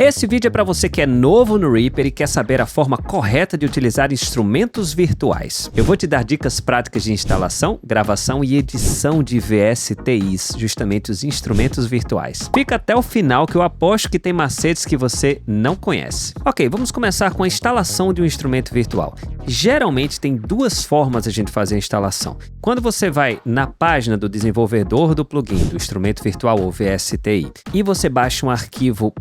Esse vídeo é para você que é novo no Reaper e quer saber a forma correta de utilizar instrumentos virtuais. Eu vou te dar dicas práticas de instalação, gravação e edição de VSTIs, justamente os instrumentos virtuais. Fica até o final que eu aposto que tem macetes que você não conhece. Ok, vamos começar com a instalação de um instrumento virtual. Geralmente tem duas formas de a gente fazer a instalação. Quando você vai na página do desenvolvedor do plugin, do instrumento virtual ou VSTI, e você baixa um arquivo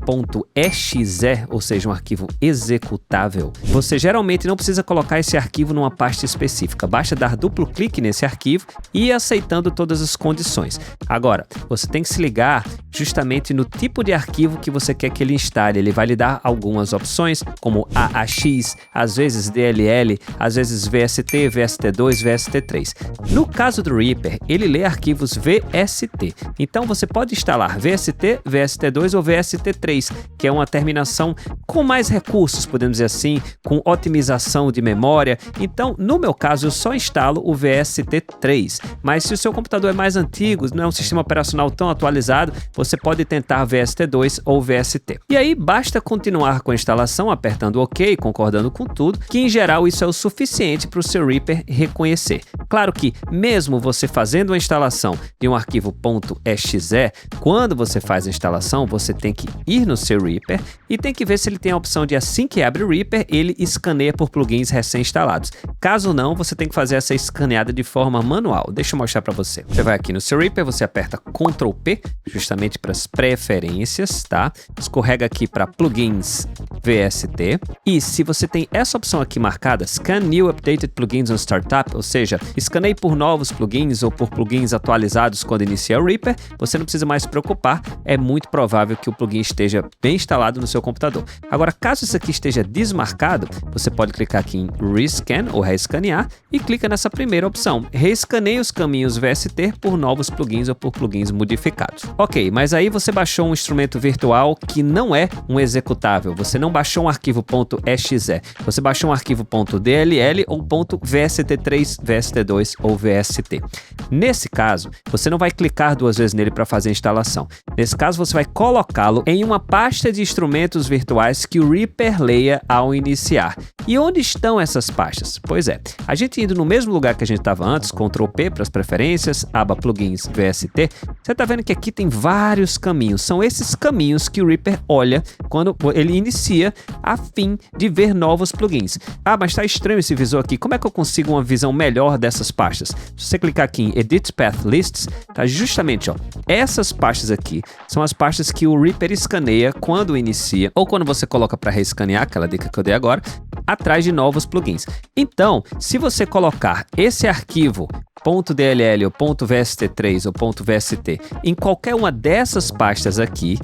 .exe, ou seja, um arquivo executável, você geralmente não precisa colocar esse arquivo numa pasta específica. Basta dar duplo clique nesse arquivo e ir aceitando todas as condições. Agora, você tem que se ligar justamente no tipo de arquivo que você quer que ele instale. Ele vai lhe dar algumas opções, como AAX, às vezes DLL, às vezes VST, VST2, VST3. No caso do Reaper, ele lê arquivos VST. Então você pode instalar VST, VST2 ou VST3, que é uma terminação com mais recursos, podemos dizer assim, com otimização de memória. Então, no meu caso, eu só instalo o VST3. Mas se o seu computador é mais antigo, não é um sistema operacional tão atualizado, você pode tentar VST2 ou VST. E aí, basta continuar com a instalação, apertando OK, concordando com tudo, que em geral isso é o suficiente para o seu Reaper reconhecer. Claro que, mesmo você fazendo a instalação de um arquivo .exe, quando você faz a instalação, você tem que ir no seu Reaper e tem que ver se ele tem a opção de, assim que abre o Reaper, ele escaneia por plugins recém-instalados. Caso não, você tem que fazer essa escaneada de forma manual. Deixa eu mostrar para você. Você vai aqui no seu Reaper, você aperta Ctrl P, justamente para as preferências, tá? Escorrega aqui para plugins VST. E se você tem essa opção aqui marcada, Scan New Updated Plugins on Startup, ou seja, escaneie por novos plugins ou por plugins atualizados quando inicia o Reaper, você não precisa mais se preocupar, é muito provável que o plugin esteja bem instalado no seu computador. Agora, caso isso aqui esteja desmarcado, você pode clicar aqui em Rescan ou reescanear e clica nessa primeira opção. Reescaneie os caminhos VST por novos plugins ou por plugins modificados. Ok, mas aí você baixou um instrumento virtual que não é um executável. Você não baixou um arquivo .exe. Você baixou um arquivo .dll ou .vst3, vst2 ou vst. Nesse caso, você não vai clicar duas vezes nele para fazer a instalação. Nesse caso, você vai colocá-lo em uma pasta de instrumentos virtuais que o Reaper leia ao iniciar. E onde estão essas pastas? Pois é, a gente indo no mesmo lugar que a gente estava antes, Ctrl P para as preferências, aba plugins VST, você está vendo que aqui tem vários caminhos. São esses caminhos que o Reaper olha quando ele inicia a fim de ver novos plugins. Ah, mas está estranho esse visor aqui. Como é que eu consigo uma visão melhor dessas pastas? Se você clicar aqui em Edit Path Lists, tá justamente, ó, essas pastas aqui são as pastas que o Reaper escaneia quando inicia ou quando você coloca para reescanear, aquela dica que eu dei agora, atrás de novos plugins. Então, se você colocar esse arquivo .dll ou .vst3 ou .vst em qualquer uma dessas pastas aqui,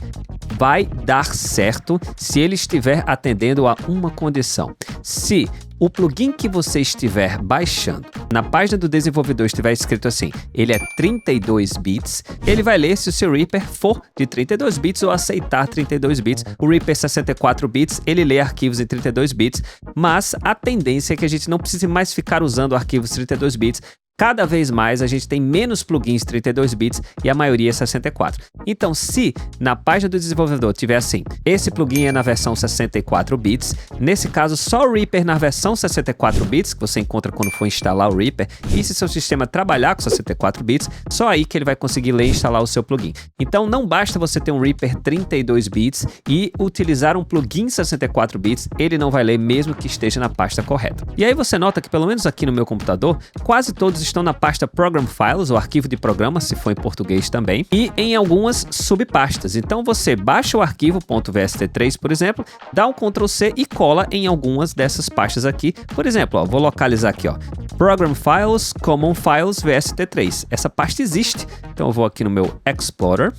vai dar certo se ele estiver atendendo a uma condição. Se o plugin que você estiver baixando, na página do desenvolvedor estiver escrito assim, ele é 32 bits, ele vai ler se o seu Reaper for de 32 bits ou aceitar 32 bits. O Reaper 64 bits, ele lê arquivos em 32 bits, mas a tendência é que a gente não precise mais ficar usando arquivos 32 bits. Cada vez mais a gente tem menos plugins 32 bits e a maioria é 64. Então, se na página do desenvolvedor tiver assim, esse plugin é na versão 64 bits, nesse caso só o Reaper na versão 64 bits, que você encontra quando for instalar o Reaper, e se seu sistema trabalhar com 64 bits, só aí que ele vai conseguir ler e instalar o seu plugin. Então, não basta você ter um Reaper 32 bits e utilizar um plugin 64 bits, ele não vai ler mesmo que esteja na pasta correta. E aí você nota que, pelo menos aqui no meu computador, quase todos estão na pasta Program Files, o arquivo de programa, se for em português também, e em algumas subpastas. Então você baixa o arquivo .vst3, por exemplo, dá um Ctrl C e cola em algumas dessas pastas aqui. Por exemplo, ó, vou localizar aqui, ó, Program Files, Common Files, VST3. Essa pasta existe. Então eu vou aqui no meu Explorer,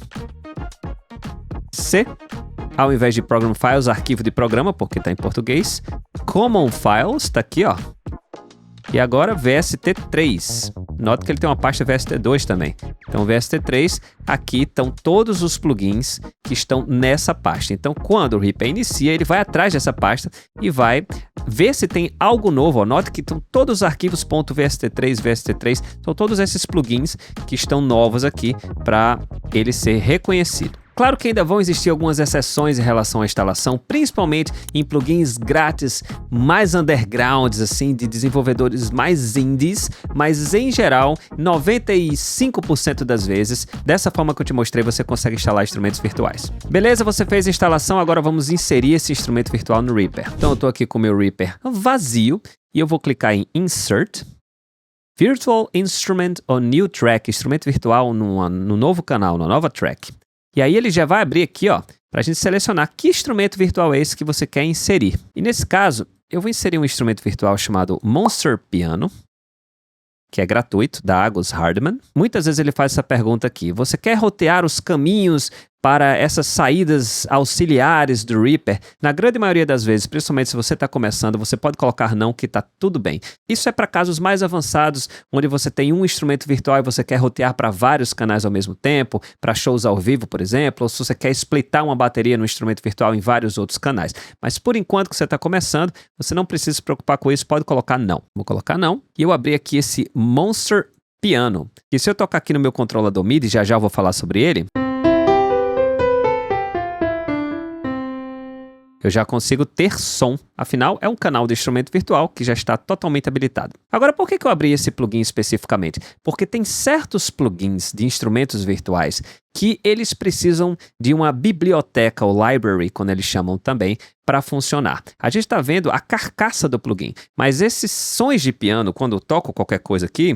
C, ao invés de Program Files, arquivo de programa, porque está em português, Common Files, está aqui, ó. E agora VST3. Nota que ele tem uma pasta VST2 também. Então VST3, aqui estão todos os plugins que estão nessa pasta. Então quando o Reaper inicia, ele vai atrás dessa pasta e vai ver se tem algo novo. Ó, nota que estão todos os arquivos .vst3, VST3, são todos esses plugins que estão novos aqui para ele ser reconhecido. Claro que ainda vão existir algumas exceções em relação à instalação, principalmente em plugins grátis mais undergrounds, assim, de desenvolvedores mais indies, mas em geral, 95% das vezes, dessa forma que eu te mostrei, você consegue instalar instrumentos virtuais. Beleza, você fez a instalação, agora vamos inserir esse instrumento virtual no Reaper. Então eu estou aqui com o meu Reaper vazio e eu vou clicar em Insert, Virtual Instrument on New Track, instrumento virtual no novo canal, na nova track. E aí ele já vai abrir aqui, ó, para a gente selecionar que instrumento virtual é esse que você quer inserir. E nesse caso, eu vou inserir um instrumento virtual chamado Monster Piano, que é gratuito, da Agus Hardman. Muitas vezes ele faz essa pergunta aqui: você quer rotear os caminhos para essas saídas auxiliares do Reaper? Na grande maioria das vezes, principalmente se você está começando, você pode colocar não, que está tudo bem. Isso é para casos mais avançados, onde você tem um instrumento virtual e você quer rotear para vários canais ao mesmo tempo, para shows ao vivo, por exemplo, ou se você quer splitar uma bateria no instrumento virtual em vários outros canais. Mas por enquanto que você está começando, você não precisa se preocupar com isso, pode colocar não. Vou colocar não, e eu abri aqui esse Monster Piano, e se eu tocar aqui no meu controlador MIDI, já eu vou falar sobre ele, eu já consigo ter som. Afinal, é um canal de instrumento virtual que já está totalmente habilitado. Agora, por que eu abri esse plugin especificamente? Porque tem certos plugins de instrumentos virtuais que eles precisam de uma biblioteca, ou library, quando eles chamam também, para funcionar. A gente está vendo a carcaça do plugin, mas esses sons de piano, quando eu toco qualquer coisa aqui,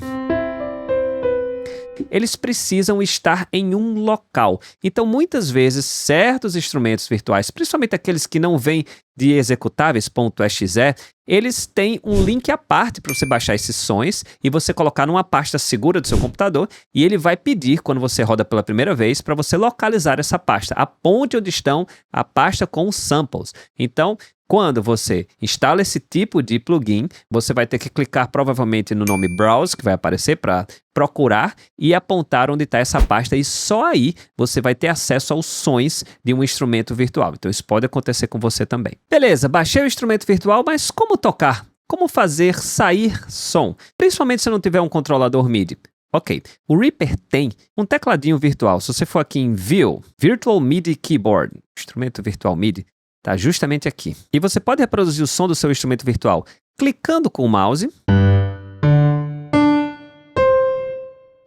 eles precisam estar em um local. Então, muitas vezes, certos instrumentos virtuais, principalmente aqueles que não vêm de executáveis.exe, eles têm um link à parte para você baixar esses sons e você colocar numa pasta segura do seu computador, e ele vai pedir, quando você roda pela primeira vez, para você localizar essa pasta. Aponte onde estão a pasta com os samples. Então, quando você instala esse tipo de plugin, você vai ter que clicar provavelmente no nome Browse, que vai aparecer para procurar e apontar onde está essa pasta, e só aí você vai ter acesso aos sons de um instrumento virtual. Então isso pode acontecer com você também. Beleza, baixei o instrumento virtual, mas como tocar? Como fazer sair som? Principalmente se não tiver um controlador MIDI. Ok, o Reaper tem um tecladinho virtual. Se você for aqui em View, Virtual MIDI Keyboard, instrumento virtual MIDI, está justamente aqui. E você pode reproduzir o som do seu instrumento virtual clicando com o mouse.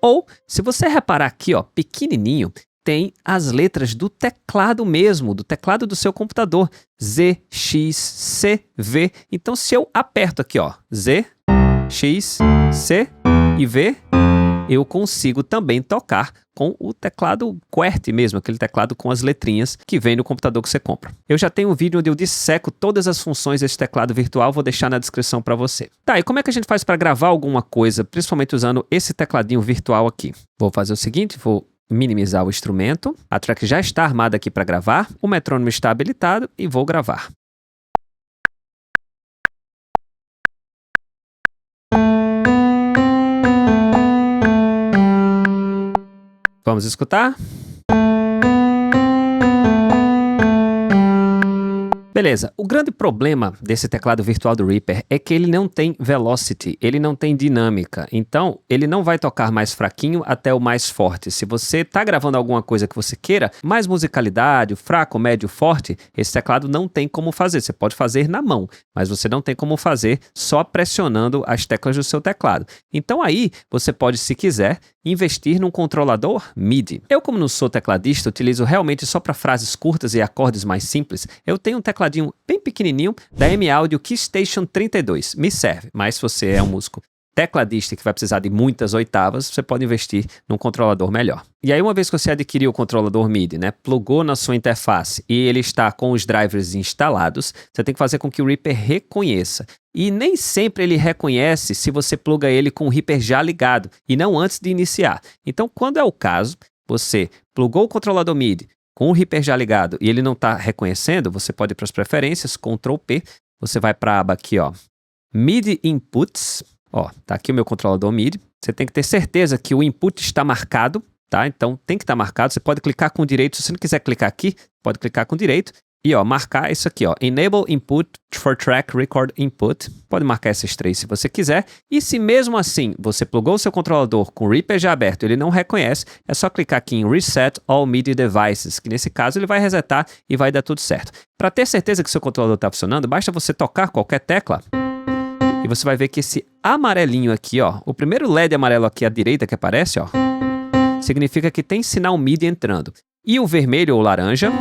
Ou, se você reparar aqui, ó, pequenininho, tem as letras do teclado mesmo, do teclado do seu computador. Z, X, C, V. Então, se eu aperto aqui, ó, Z, X, C e V, eu consigo também tocar com o teclado QWERTY mesmo, aquele teclado com as letrinhas que vem no computador que você compra. Eu já tenho um vídeo onde eu disseco todas as funções desse teclado virtual, vou deixar na descrição para você. Tá, e como é que a gente faz para gravar alguma coisa, principalmente usando esse tecladinho virtual aqui? Vou fazer o seguinte, vou minimizar o instrumento, a track já está armada aqui para gravar, o metrônomo está habilitado e vou gravar. Vamos escutar? Beleza, o grande problema desse teclado virtual do Reaper é que ele não tem velocity, ele não tem dinâmica, então ele não vai tocar mais fraquinho até o mais forte. Se você está gravando alguma coisa que você queira, mais musicalidade, fraco, médio, forte, esse teclado não tem como fazer. Você pode fazer na mão, mas você não tem como fazer só pressionando as teclas do seu teclado. Então aí você pode, se quiser, investir num controlador MIDI. Eu, como não sou tecladista, utilizo realmente só para frases curtas e acordes mais simples. Eu tenho um tecladinho bem pequenininho da M-Audio Keystation 32. Me serve, mas se você é um músico tecladista que vai precisar de muitas oitavas, você pode investir num controlador melhor. E aí, uma vez que você adquiriu o controlador MIDI, né, plugou na sua interface e ele está com os drivers instalados, você tem que fazer com que o Reaper reconheça. E nem sempre ele reconhece se você pluga ele com o Reaper já ligado e não antes de iniciar. Então, quando é o caso, você plugou o controlador MIDI com o Reaper já ligado e ele não está reconhecendo, você pode ir para as preferências, Ctrl P, você vai para a aba aqui, ó, MIDI Inputs. Ó, tá aqui o meu controlador MIDI. Você tem que ter certeza que o input está marcado, tá? Então tem que estar marcado. Você pode clicar com o direito. Se você não quiser clicar aqui, pode clicar com o direito E ó, marcar isso aqui, ó, Enable Input for Track Record Input. Pode marcar esses 3 se você quiser. E se mesmo assim você plugou o seu controlador com o Reaper já aberto e ele não reconhece, é só clicar aqui em Reset All MIDI Devices, que nesse caso ele vai resetar e vai dar tudo certo. Para ter certeza que seu controlador está funcionando, basta você tocar qualquer tecla e você vai ver que esse amarelinho aqui, ó, o primeiro LED amarelo aqui à direita que aparece, ó, significa que tem sinal MIDI entrando. E o vermelho ou laranja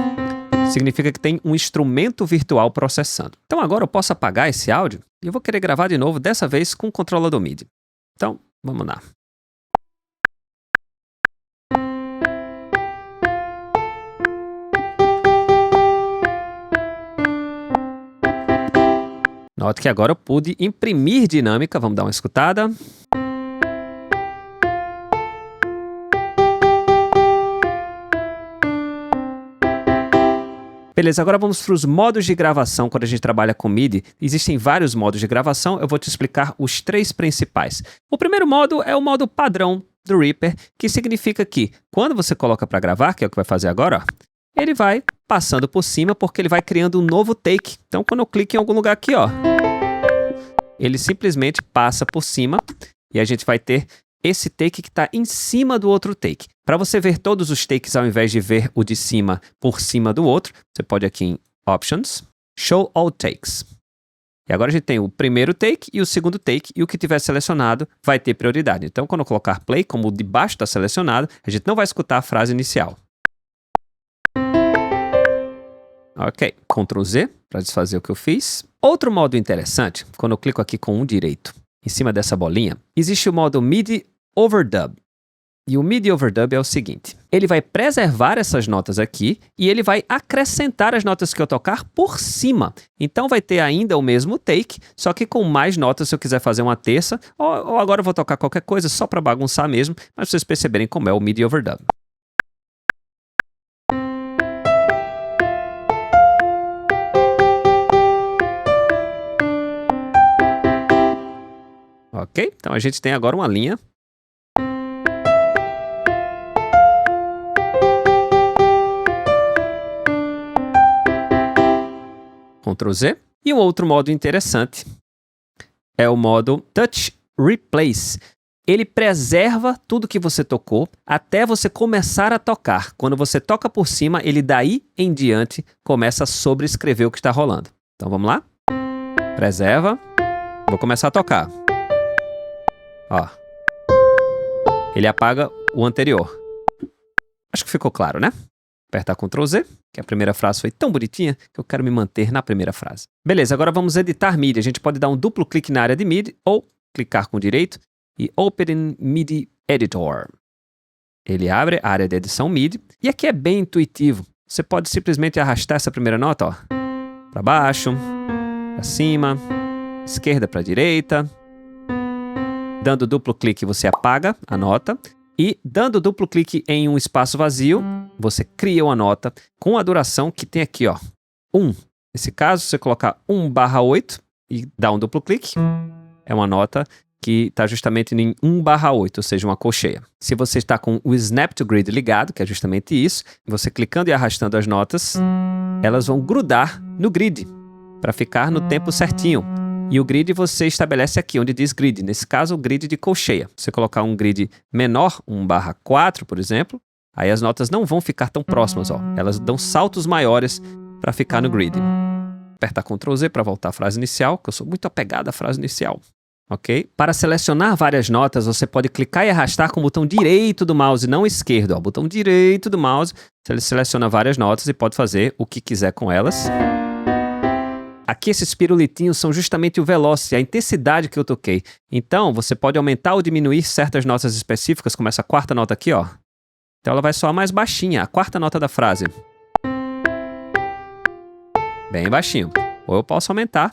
significa que tem um instrumento virtual processando. Então agora eu posso apagar esse áudio e eu vou querer gravar de novo, dessa vez com o controlador MIDI. Então, vamos lá. Note que agora eu pude imprimir dinâmica, vamos dar uma escutada. Beleza, agora vamos para os modos de gravação quando a gente trabalha com MIDI. Existem vários modos de gravação, eu vou te explicar os 3 principais. O primeiro modo é o modo padrão do Reaper, que significa que quando você coloca para gravar, que é o que vai fazer agora, ó, ele vai passando por cima porque ele vai criando um novo take. Então quando eu clico em algum lugar aqui, ó, ele simplesmente passa por cima e a gente vai ter esse take que está em cima do outro take. Para você ver todos os takes ao invés de ver o de cima por cima do outro, você pode aqui em Options, Show All Takes. E agora a gente tem o primeiro take e o segundo take, e o que tiver selecionado vai ter prioridade. Então, quando eu colocar play, como o de baixo está selecionado, a gente não vai escutar a frase inicial. Ok, Ctrl Z para desfazer o que eu fiz. Outro modo interessante, quando eu clico aqui com o direito em cima dessa bolinha, existe o modo MIDI Overdub. E o MIDI Overdub é o seguinte, ele vai preservar essas notas aqui e ele vai acrescentar as notas que eu tocar por cima. Então vai ter ainda o mesmo take, só que com mais notas se eu quiser fazer uma terça, ou agora eu vou tocar qualquer coisa só para bagunçar mesmo, mas vocês perceberem como é o MIDI Overdub. Ok, então a gente tem agora uma linha. Ctrl Z. E um outro modo interessante é o modo Touch Replace. Ele preserva tudo que você tocou até você começar a tocar. Quando você toca por cima, ele daí em diante começa a sobrescrever o que está rolando. Então vamos lá? Preserva. Vou começar a tocar. Ó. Ele apaga o anterior. Acho que ficou claro, né? Apertar Ctrl Z, que a primeira frase foi tão bonitinha que eu quero me manter na primeira frase. Beleza, agora vamos editar MIDI. A gente pode dar um duplo clique na área de MIDI ou clicar com o direito e Open MIDI Editor. Ele abre a área de edição MIDI e aqui é bem intuitivo. Você pode simplesmente arrastar essa primeira nota, ó, para baixo, para cima, esquerda para direita. Dando duplo clique você apaga a nota. E dando duplo clique em um espaço vazio, você cria uma nota com a duração que tem aqui, ó, 1. Nesse caso, você colocar 1/8 e dá um duplo clique, é uma nota que está justamente em 1/8, ou seja, uma colcheia. Se você está com o Snap to Grid ligado, que é justamente isso, você clicando e arrastando as notas, elas vão grudar no grid, para ficar no tempo certinho. E o grid você estabelece aqui, onde diz grid. Nesse caso, o grid de colcheia. Você colocar um grid menor, 1/4, por exemplo, aí as notas não vão ficar tão próximas, ó. Elas dão saltos maiores para ficar no grid. Apertar Ctrl Z para voltar à frase inicial, que eu sou muito apegado à frase inicial. Ok? Para selecionar várias notas, você pode clicar e arrastar com o botão direito do mouse, não esquerdo. Ó. O botão direito do mouse, você seleciona várias notas e pode fazer o que quiser com elas. Aqui esses pirulitinhos são justamente o velocity, a intensidade que eu toquei. Então, você pode aumentar ou diminuir certas notas específicas, como essa quarta nota aqui, ó. Então ela vai soar mais baixinha, a quarta nota da frase. Bem baixinho. Ou eu posso aumentar.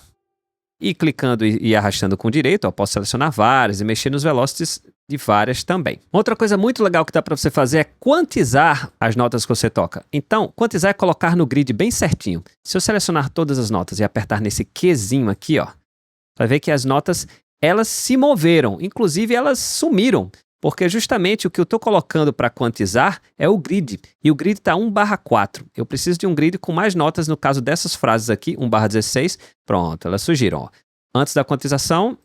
E clicando e arrastando com o direito, eu posso selecionar várias e mexer nos velocities de várias também. Outra coisa muito legal que dá para você fazer é quantizar as notas que você toca. Então, quantizar é colocar no grid bem certinho. Se eu selecionar todas as notas e apertar nesse Qzinho aqui, ó, vai ver que as notas, elas se moveram. Inclusive, elas sumiram. porque justamente o que eu estou colocando para quantizar é o grid, e o grid está 1/4. Eu preciso de um grid com mais notas, no caso dessas frases aqui, 1/16. Pronto, elas surgiram. Ó. Antes da quantização,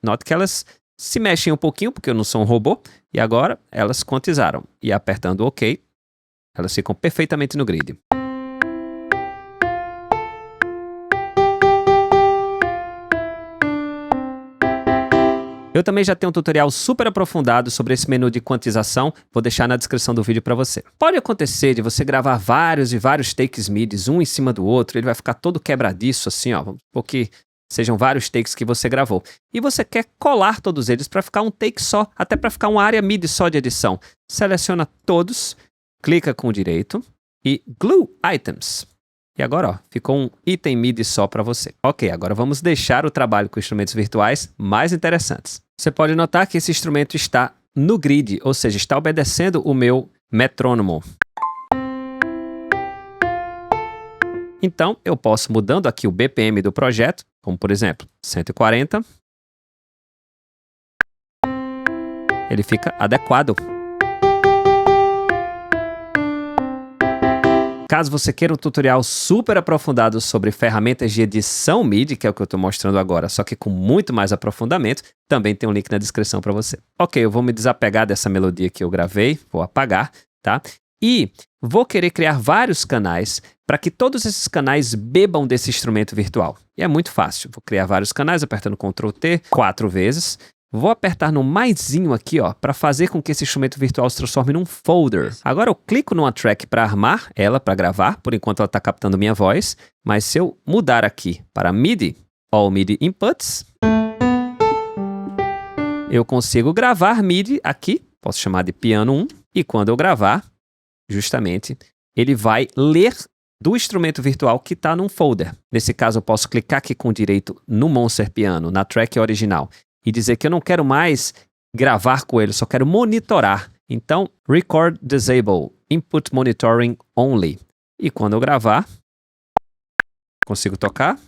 note que elas se mexem um pouquinho, porque eu não sou um robô, e agora elas quantizaram. E apertando OK, elas ficam perfeitamente no grid. Eu também já tenho um tutorial super aprofundado sobre esse menu de quantização, vou deixar na descrição do vídeo para você. Pode acontecer de você gravar vários e vários takes midis, um em cima do outro, ele vai ficar todo quebradiço assim, ó, porque sejam vários takes que você gravou. E você quer colar todos eles para ficar um take só, até para ficar uma área MIDI só de edição. Seleciona todos, clica com o direito e Glue Items. E agora, ó, ficou um item MIDI só para você. Ok, agora vamos deixar o trabalho com instrumentos virtuais mais interessantes. Você pode notar que esse instrumento está no grid, ou seja, está obedecendo o meu metrônomo. Então, eu posso, mudando aqui o BPM do projeto, como por exemplo, 140, ele fica adequado. Caso você queira um tutorial super aprofundado sobre ferramentas de edição MIDI, que é o que eu estou mostrando agora, só que com muito mais aprofundamento, também tem um link na descrição para você. Ok, eu vou me desapegar dessa melodia que eu gravei, vou apagar, tá? E vou querer criar vários canais para que todos esses canais bebam desse instrumento virtual. E é muito fácil. Vou criar vários canais apertando Ctrl T 4 vezes. Vou apertar no maisinho aqui, ó, para fazer com que esse instrumento virtual se transforme num folder. Agora eu clico numa track para armar ela, para gravar, por enquanto ela está captando minha voz, mas se eu mudar aqui para MIDI, All MIDI Inputs, eu consigo gravar MIDI aqui, posso chamar de piano 1, e quando eu gravar, justamente, ele vai ler do instrumento virtual que está num folder. Nesse caso, eu posso clicar aqui com o direito no Monster Piano, na track original, e dizer que eu não quero mais gravar com ele, só quero monitorar. Então, Record Disable, Input Monitoring Only. E quando eu gravar, consigo tocar.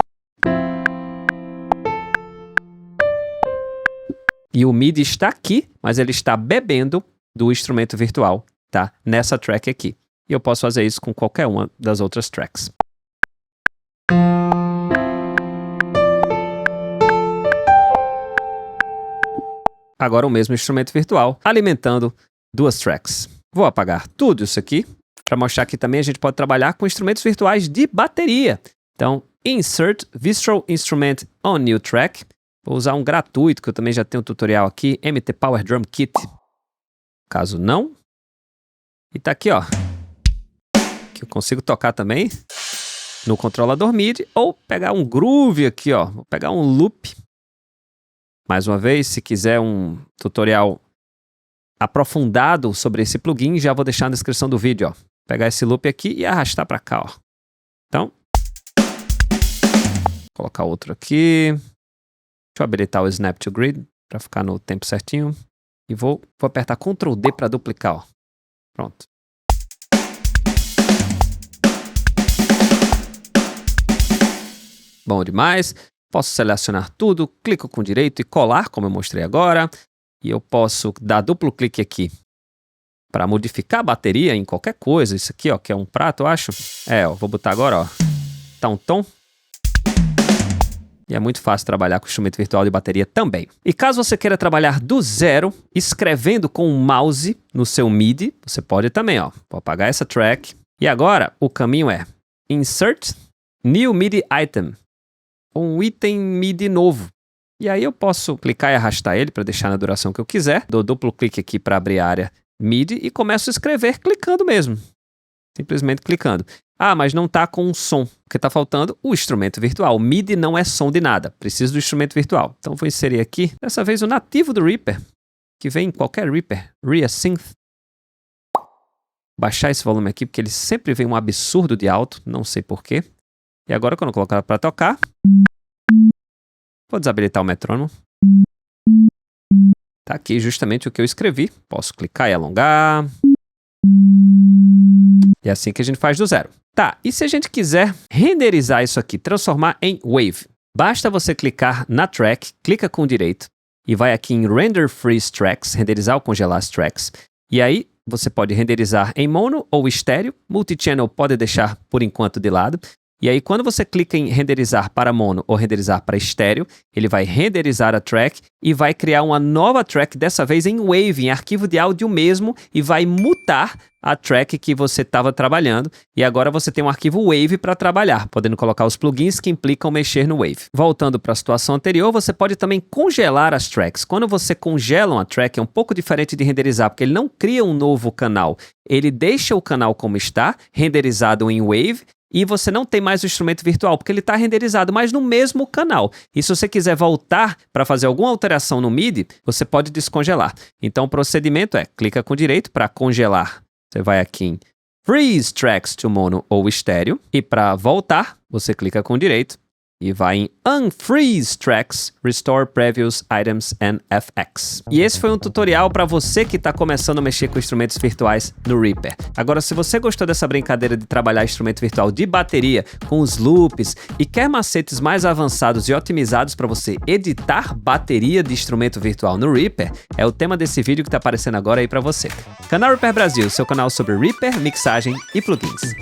E o MIDI está aqui, mas ele está bebendo do instrumento virtual, tá? Nessa track aqui. E eu posso fazer isso com qualquer uma das outras tracks. Agora o mesmo instrumento virtual, alimentando duas tracks. Vou apagar tudo isso aqui, para mostrar que também a gente pode trabalhar com instrumentos virtuais de bateria. Então, Insert Visceral Instrument on New Track. Vou usar um gratuito, que eu também já tenho um tutorial aqui, MT Power Drum Kit. Caso não. E tá aqui, ó. Que eu consigo tocar também no controlador MIDI, ou pegar um groove aqui, ó. Vou pegar um loop. Mais uma vez, se quiser um tutorial aprofundado sobre esse plugin, já vou deixar na descrição do vídeo, ó. Pegar esse loop aqui e arrastar para cá, ó. Então, vou colocar outro aqui. Deixa eu habilitar o Snap to Grid para ficar no tempo certinho. E vou apertar Ctrl D para duplicar, ó. Pronto. Bom demais. Posso selecionar tudo, clico com direito e colar, como eu mostrei agora. E eu posso dar duplo clique aqui para modificar a bateria em qualquer coisa. Isso aqui, ó, que é um prato, eu acho. Ó, vou botar agora, ó. Tá um tom. E é muito fácil trabalhar com instrumento virtual de bateria também. E caso você queira trabalhar do zero, escrevendo com o mouse no seu MIDI, você pode também, ó. Vou apagar essa track. E agora, o caminho é Insert New MIDI Item. Um item MIDI novo. E aí eu posso clicar e arrastar ele para deixar na duração que eu quiser. Dou duplo clique aqui para abrir a área MIDI e começo a escrever clicando mesmo. Simplesmente clicando. Ah, mas não está com um som, porque está faltando o instrumento virtual. MIDI não é som de nada, preciso do instrumento virtual. Então vou inserir aqui, dessa vez o nativo do Reaper, que vem em qualquer Reaper, ReaSynth. Baixar esse volume aqui, porque ele sempre vem um absurdo de alto, não sei porquê. E agora quando eu colocar para tocar, vou desabilitar o metrônomo. Tá aqui justamente o que eu escrevi. Posso clicar e alongar. E é assim que a gente faz do zero. Tá, e se a gente quiser renderizar isso aqui, transformar em Wave? Basta você clicar na track, clica com o direito, e vai aqui em Render Freeze Tracks, renderizar ou congelar as tracks. E aí, você pode renderizar em mono ou estéreo, multichannel pode deixar por enquanto de lado. E aí, quando você clica em renderizar para mono ou renderizar para estéreo, ele vai renderizar a track e vai criar uma nova track, dessa vez em Wave, em arquivo de áudio mesmo, e vai mutar a track que você estava trabalhando. E agora você tem um arquivo Wave para trabalhar, podendo colocar os plugins que implicam mexer no Wave. Voltando para a situação anterior, você pode também congelar as tracks. Quando você congela uma track, é um pouco diferente de renderizar, porque ele não cria um novo canal. Ele deixa o canal como está, renderizado em Wave, e você não tem mais o instrumento virtual, porque ele está renderizado, mas no mesmo canal. E se você quiser voltar para fazer alguma alteração no MIDI, você pode descongelar. Então o procedimento é, clica com direito para congelar. Você vai aqui em Freeze Tracks to Mono ou Estéreo. E para voltar, você clica com direito e vai em Unfreeze Tracks, Restore Previous Items and FX. E esse foi um tutorial para você que está começando a mexer com instrumentos virtuais no Reaper. Agora, se você gostou dessa brincadeira de trabalhar instrumento virtual de bateria com os loops e quer macetes mais avançados e otimizados para você editar bateria de instrumento virtual no Reaper, é o tema desse vídeo que está aparecendo agora aí para você. Canal Reaper Brasil, seu canal sobre Reaper, mixagem e plugins.